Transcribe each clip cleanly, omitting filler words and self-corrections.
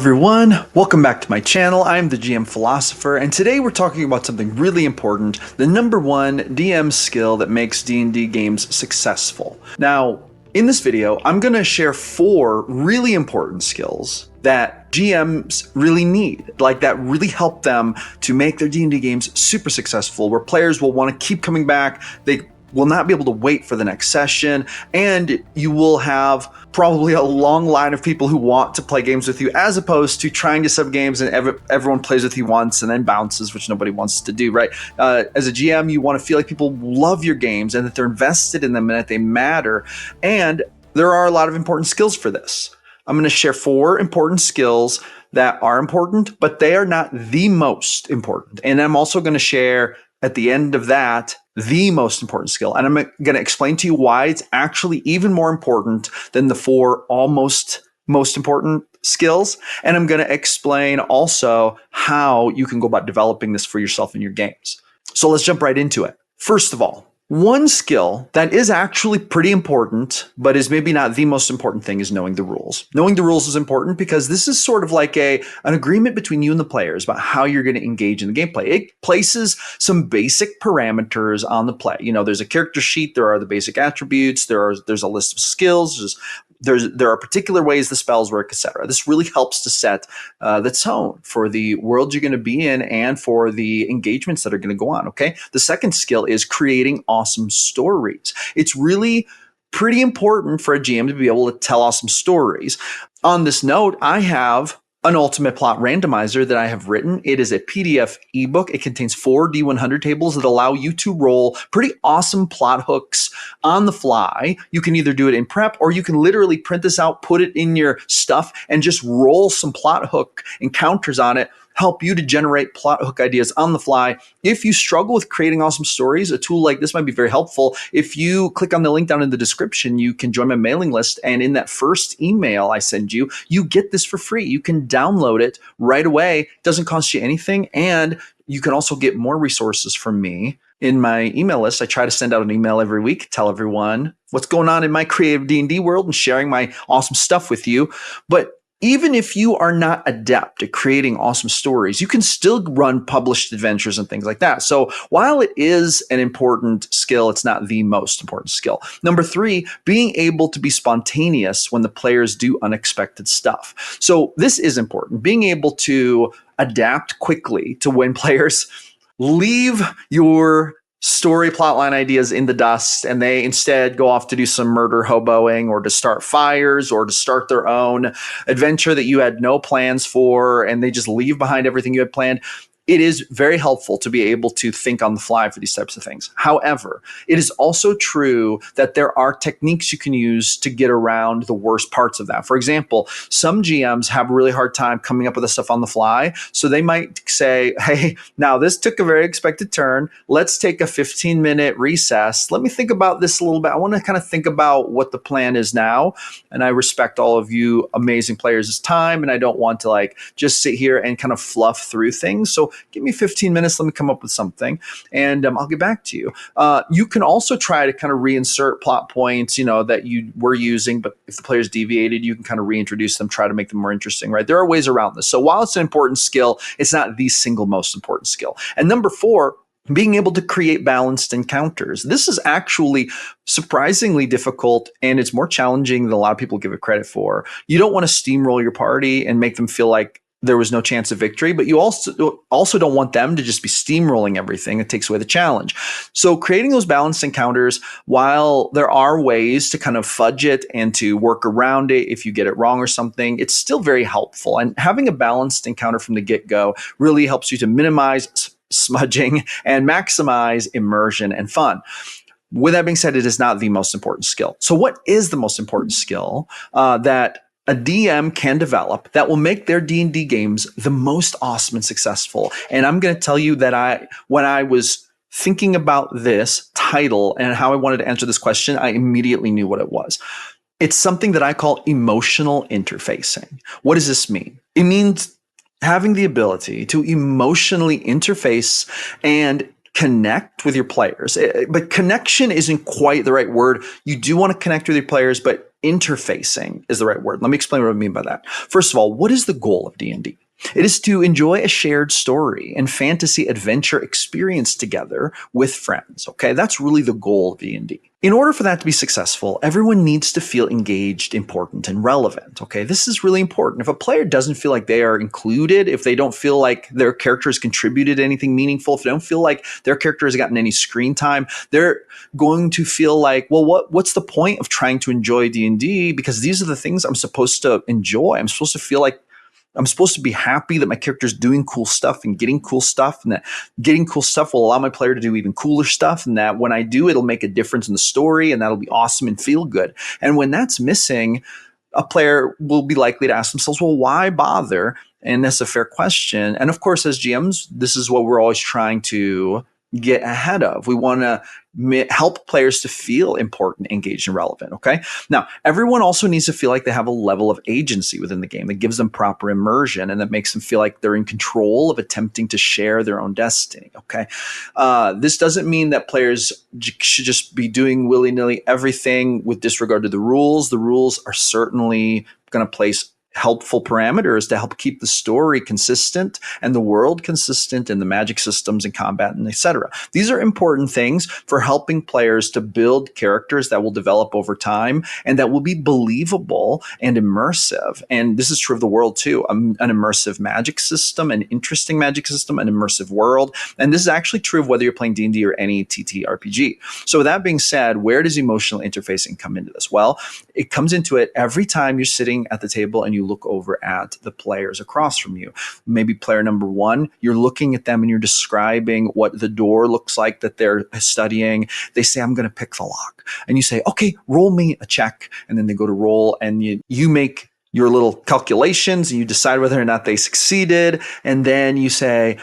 everyone, welcome back to my channel. I'm the GM Philosopher, and today we're talking about something really important, the number one DM skill that makes D&D games successful. Now, in this video, I'm going to share 4 really important skills that GMs really need, that really help them to make their D&D games super successful, where players will want to keep coming back. They will not be able to wait for the next session, and you will have probably a long line of people who want to play games with you, as opposed to trying to sub games and everyone plays with you once and then bounces, which nobody wants to do, right? As a GM, you want to feel like people love your games and that they're invested in them and that they matter, and there are a lot of important skills for this. I'm going to share 4 important skills that are important, but they are not the most important. And I'm also going to share at the end of that the most important skill. And I'm going to explain to you why it's actually even more important than the 4 almost most important skills. And I'm going to explain also how you can go about developing this for yourself in your games. So let's jump right into it. First of all, one skill that is actually pretty important, but is maybe not the most important thing, is knowing the rules. Knowing the rules is important because this is sort of like an agreement between you and the players about how you're going to engage in the gameplay. It places some basic parameters on the play. You know, there's a character sheet, there are the basic attributes, there's a list of skills, there are particular ways the spells work, etc. This really helps to set the tone for the world you're going to be in and for the engagements that are going to go on, okay? The second skill is creating awesome stories. It's really pretty important for a GM to be able to tell awesome stories. On this note, I have an ultimate plot randomizer that I have written. It is a PDF ebook. It contains 4 D100 tables that allow you to roll pretty awesome plot hooks on the fly. You can either do it in prep, or you can literally print this out, put it in your stuff, and just roll some plot hook encounters on it, help you to generate plot hook ideas on the fly. If you struggle with creating awesome stories, a tool like this might be very helpful. If you click on the link down in the description, you can join my mailing list, and in that first email I send you, you get this for free. You can download it right away. It doesn't cost you anything, and you can also get more resources from me in my email list. I try to send out an email every week, tell everyone what's going on in my creative D&D world and sharing my awesome stuff with you. But even if you are not adept at creating awesome stories, you can still run published adventures and things like that. So while it is an important skill, it's not the most important skill. Number 3, being able to be spontaneous when the players do unexpected stuff. So this is important. Being able to adapt quickly to when players leave your story plotline ideas in the dust and they instead go off to do some murder hoboing, or to start fires, or to start their own adventure that you had no plans for, and they just leave behind everything you had planned. It is very helpful to be able to think on the fly for these types of things. However, it is also true that there are techniques you can use to get around the worst parts of that. For example, some GMs have a really hard time coming up with this stuff on the fly. So they might say, hey, now this took a very expected turn. Let's take a 15-minute recess. Let me think about this a little bit. I want to kind of think about what the plan is now. And I respect all of you amazing players' time, and I don't want to just sit here and kind of fluff through things. So give me 15 minutes. Let me come up with something, and I'll get back to you. You can also try to kind of reinsert plot points, that you were using, but if the players deviated, you can kind of reintroduce them, try to make them more interesting, right? There are ways around this. So while it's an important skill, it's not the single most important skill. And number 4, being able to create balanced encounters. This is actually surprisingly difficult, and it's more challenging than a lot of people give it credit for. You don't want to steamroll your party and make them feel like there was no chance of victory, but you also don't want them to just be steamrolling everything. It takes away the challenge. So creating those balanced encounters, while there are ways to kind of fudge it and to work around it if you get it wrong or something, it's still very helpful. And having a balanced encounter from the get-go really helps you to minimize smudging and maximize immersion and fun. With that being said, it is not the most important skill. So what is the most important skill that a DM can develop that will make their D&D games the most awesome and successful? And I'm going to tell you that when I was thinking about this title and how I wanted to answer this question, I immediately knew what it was. It's something that I call emotional interfacing. What does this mean? It means having the ability to emotionally interface and connect with your players. But connection isn't quite the right word. You do want to connect with your players, but interfacing is the right word. Let me explain what I mean by that. First of all, what is the goal of D&D? It is to enjoy a shared story and fantasy adventure experience together with friends. Okay, that's really the goal of D&D. In order for that to be successful, everyone needs to feel engaged, important, and relevant. Okay, this is really important. If a player doesn't feel like they are included, if they don't feel like their character has contributed anything meaningful, if they don't feel like their character has gotten any screen time, they're going to feel like, well, what's the point of trying to enjoy D&D? Because these are the things I'm supposed to enjoy. I'm supposed to feel like I'm supposed to be happy that my character's doing cool stuff and getting cool stuff, and that getting cool stuff will allow my player to do even cooler stuff, and that when I do, it'll make a difference in the story, and that'll be awesome and feel good. And when that's missing, a player will be likely to ask themselves, well, why bother? And that's a fair question. And of course, as GMs, this is what we're always trying to get ahead of. We want to help players to feel important, engaged, and relevant. Okay. Now, everyone also needs to feel like they have a level of agency within the game that gives them proper immersion and that makes them feel like they're in control of attempting to share their own destiny. Okay. This doesn't mean that players should just be doing willy-nilly everything with disregard to the rules. The rules are certainly going to place helpful parameters to help keep the story consistent and the world consistent and the magic systems and combat and etc. These are important things for helping players to build characters that will develop over time and that will be believable and immersive. And this is true of the world too. An immersive magic system, an interesting magic system, an immersive world. And this is actually true of whether you're playing D&D or any TTRPG. So with that being said, where does emotional interfacing come into this? Well, it comes into it every time you're sitting at the table and you look over at the players across from you. Maybe player number one, you're looking at them and you're describing what the door looks like that they're studying. They say, I'm going to pick the lock. And you say, okay, roll me a check. And then they go to roll and you make your little calculations and you decide whether or not they succeeded. And then you say,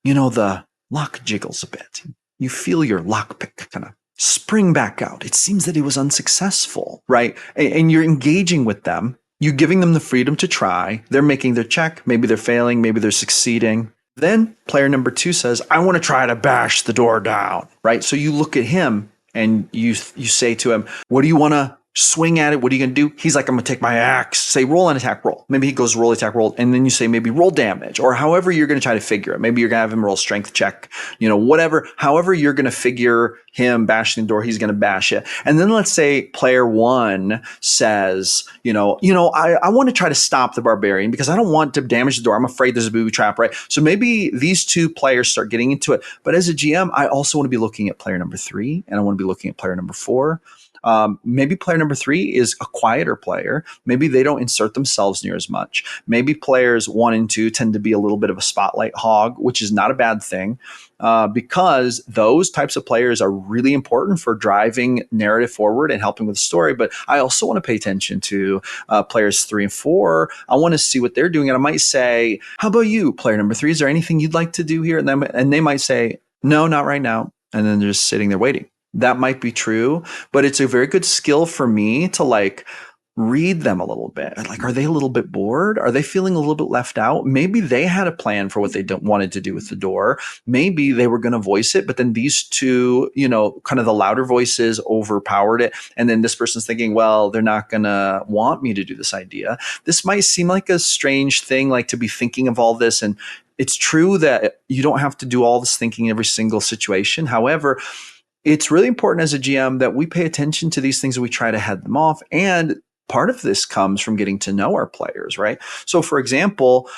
the lock jiggles a bit. You feel your lockpick kind of spring back out. It seems that it was unsuccessful, right? And you're engaging with them. You're giving them the freedom to try. They're making their check. Maybe they're failing. Maybe they're succeeding. Then player number two says, I want to try to bash the door down, right? So you look at him and you say to him, what do you want to swing at it? What are you going to do? He's like, I'm going to take my axe. Say roll an attack roll. Maybe he goes roll, attack roll. And then you say maybe roll damage or however you're going to try to figure it. Maybe you're going to have him roll strength check, whatever, however you're going to figure him bashing the door, he's going to bash it. And then let's say player one says, I want to try to stop the barbarian because I don't want to damage the door. I'm afraid there's a booby trap, right? So maybe these two players start getting into it. But as a GM, I also want to be looking at player number three and I want to be looking at player number four. Maybe player number three is a quieter player. Maybe they don't insert themselves near as much. Maybe players one and two tend to be a little bit of a spotlight hog, which is not a bad thing because those types of players are really important for driving narrative forward and helping with the story. But I also want to pay attention to players 3 and 4. I want to see what they're doing. And I might say, how about you, player number 3? Is there anything you'd like to do here? And they might say, no, not right now. And then they're just sitting there waiting. That might be true, but it's a very good skill for me to read them a little bit. Are they a little bit bored? Are they feeling a little bit left out? Maybe they had a plan for what they wanted to do with the door. Maybe they were going to voice it, but then these two, kind of the louder voices overpowered it. And then this person's thinking, well, they're not going to want me to do this idea. This might seem like a strange thing, to be thinking of all this. And it's true that you don't have to do all this thinking in every single situation. However, it's really important as a GM that we pay attention to these things and we try to head them off. And part of this comes from getting to know our players, right? So for example,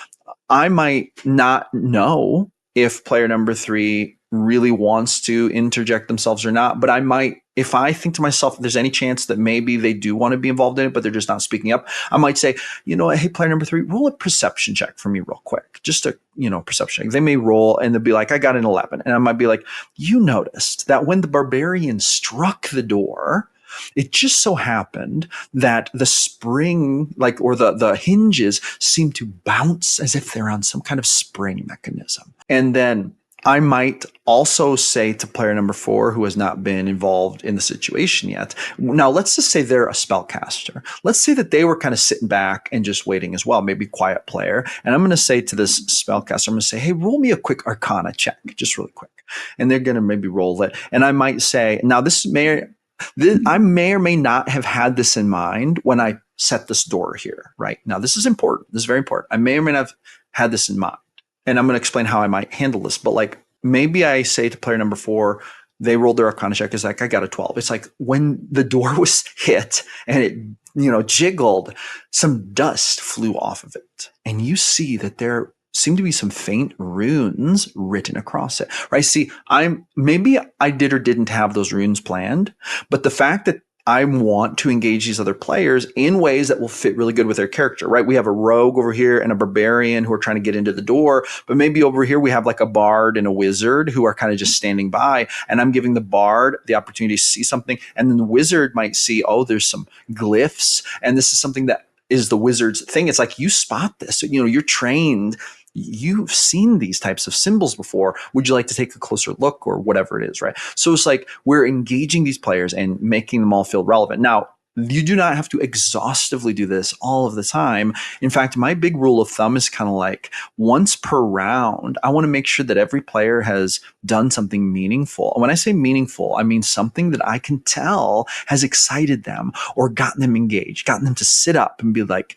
I might not know if player number 3 really wants to interject themselves or not, but I might, if I think to myself, if there's any chance that maybe they do want to be involved in it, but they're just not speaking up, I might say, hey, player number 3, roll a perception check for me real quick. Just a, perception check. They may roll and they'll be like, I got an 11. And I might be like, you noticed that when the barbarian struck the door, it just so happened that the spring, or the hinges seem to bounce as if they're on some kind of spring mechanism. And then I might also say to player number 4, who has not been involved in the situation yet. Now, let's just say they're a spellcaster. Let's say that they were kind of sitting back and just waiting as well, maybe quiet player. And I'm going to say to this spellcaster, I'm going to say, hey, roll me a quick Arcana check, just really quick. And they're going to maybe roll it. And I might say, now this may I may or may not have had this in mind when I set this door here, right? Now, this is important. This is very important. I may or may not have had this in mind. And I'm going to explain how I might handle this. But like maybe I say to player number 4, they rolled their Arcana check. It's like, I got a 12. It's like when the door was hit and it, jiggled, some dust flew off of it. And you see that there seem to be some faint runes written across it. Right? See, maybe I did or didn't have those runes planned, but the fact that I want to engage these other players in ways that will fit really good with their character, right? We have a rogue over here and a barbarian who are trying to get into the door, but maybe over here we have like a bard and a wizard who are kind of just standing by, and I'm giving the bard the opportunity to see something, and then the wizard might see, oh, there's some glyphs, and this is something that is the wizard's thing. It's like you spot this, you're trained. You've seen these types of symbols before. Would you like to take a closer look or whatever it is, right? So it's like we're engaging these players and making them all feel relevant. Now, you do not have to exhaustively do this all of the time. In fact, my big rule of thumb is kind of like once per round, I want to make sure that every player has done something meaningful. And when I say meaningful, I mean something that I can tell has excited them or gotten them engaged, gotten them to sit up and be like,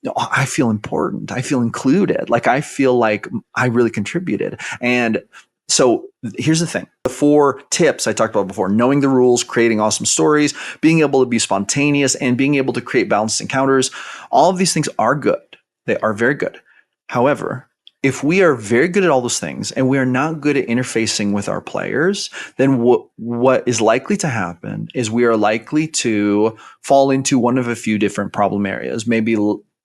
no, I feel important. I feel included. Like I feel like I really contributed. And so here's the thing. The 4 tips I talked about before, knowing the rules, creating awesome stories, being able to be spontaneous, and being able to create balanced encounters. All of these things are good. They are very good. However, if we are very good at all those things and we are not good at interfacing with our players, then what is likely to happen is we are likely to fall into one of a few different problem areas. Maybe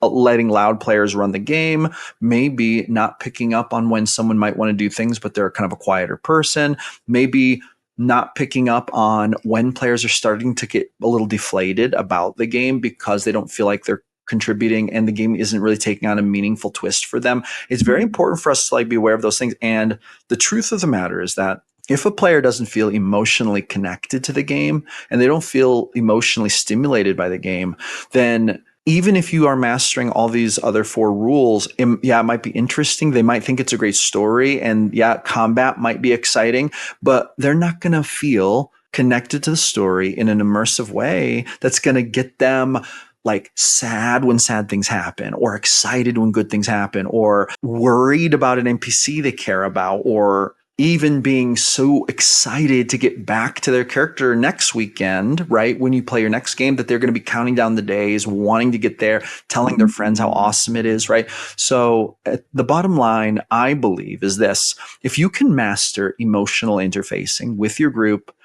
letting loud players run the game, maybe not picking up on when someone might want to do things, but they're kind of a quieter person, maybe not picking up on when players are starting to get a little deflated about the game because they don't feel like they're contributing and the game isn't really taking on a meaningful twist for them. It's very important for us to like be aware of those things. And the truth of the matter is that if a player doesn't feel emotionally connected to the game and they don't feel emotionally stimulated by the game, then even if you are mastering all these other 4 rules, it might be interesting. They might think it's a great story, and combat might be exciting, but they're not going to feel connected to the story in an immersive way that's going to get them like sad when sad things happen, or excited when good things happen, or worried about an NPC they care about, or even being so excited to get back to their character next weekend, right? When you play your next game, that they're going to be counting down the days, wanting to get there, telling their friends how awesome it is, right? So the bottom line, I believe, is this. If you can master emotional interfacing with your group,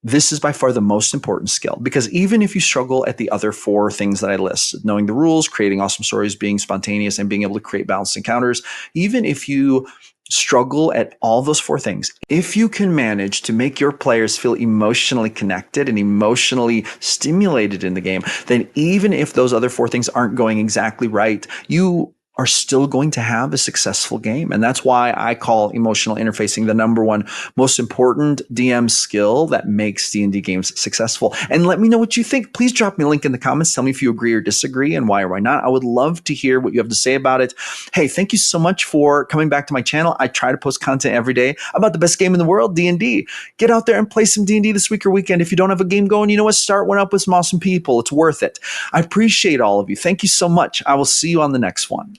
this is by far the most important skill, because even if you struggle at the other 4 things that I listed, knowing the rules, creating awesome stories, being spontaneous, and being able to create balanced encounters, even if you struggle at all those 4 things, if you can manage to make your players feel emotionally connected and emotionally stimulated in the game, then even if those other 4 things aren't going exactly right, you are still going to have a successful game. And that's why I call emotional interfacing the number 1 most important DM skill that makes D&D games successful. And let me know what you think. Please drop me a link in the comments. Tell me if you agree or disagree and why or why not. I would love to hear what you have to say about it. Hey, thank you so much for coming back to my channel. I try to post content every day about the best game in the world, D&D. Get out there and play some D&D this week or weekend. If you don't have a game going, you know what? Start one up with some awesome people. It's worth it. I appreciate all of you. Thank you so much. I will see you on the next one.